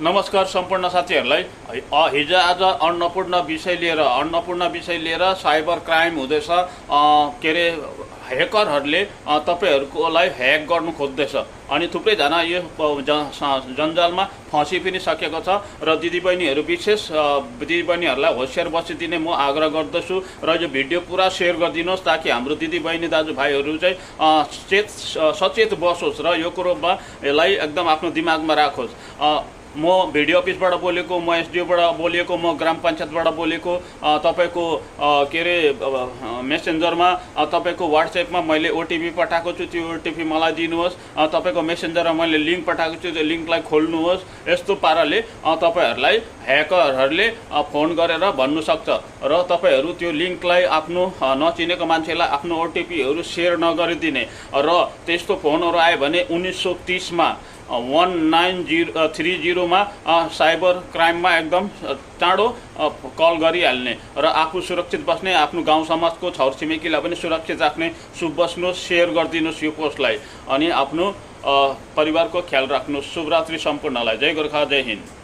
नमस्कार सम्पूर्ण साथीहरूलाई। हिजो आज अन्नपूर्ण विषय लिएर साइबर क्राइम हुँदैछ। के अरे ह्याकरहरूले तपाईहरुलाई ह्याक गर्नु खोज्दैछ अनि थुप्रैजना यो जन्जालमा फँसी पनि सकेको छ र दिदीबहिनीहरू विशेष दिदीबहिनीहरूलाई होशियार बसिदिने म आग्रह गर्दछु र यो भिडियो पुरा सेयर गरिदिनुहोस् ताकि हाम्रो दिदीबहिनी दाजुभाइहरू चाहिँ सचेत बसोस् र यो कुरोमा यसलाई एकदम आफ्नो दिमागमा राखोस्। म भिडियो अफिसबाट बोलेको, म एसडिओबाट बोलेको, म ग्राम पञ्चायतबाट बोलेको। तपाईको के अरे मेसेन्जरमा तपाईको व्हाट्सएपमा मैले ओटिपी पठाएको छु, त्यो ओटिपी मलाई दिनुहोस्। तपाईको मेसेन्जरमा मैले लिंक पठाएको छु, त्यो लिंकलाई खोल्नुहोस्। यस्तो पाराले तपाईहरुलाई ह्याकरहरूले फोन गरेर भन्नु सक्छ र तपाईहरु त्यो लिंकलाई आफ्नो नचिनेको मान्छेलाई आफ्नो ओटिपीहरू शेयर नगरिदिने र त्यस्तो फोनहरू आयो भने 1930 मा 1930 मा साइबर क्राइममा एकदम चाँडो कल गरिहाल्ने र आफू सुरक्षित बस्ने, आफ्नो गाउँ समाजको छरछिमेकीलाई पनि सुरक्षित राख्ने। शुभ बस्नुहोस्, शेयर गरिदिनुहोस् यो पोस्टलाई अनि आफ्नो परिवारको ख्याल राख्नुहोस्। शुभरात्रि सम्पूर्णलाई। जय गोर्खा, जय हिन्द।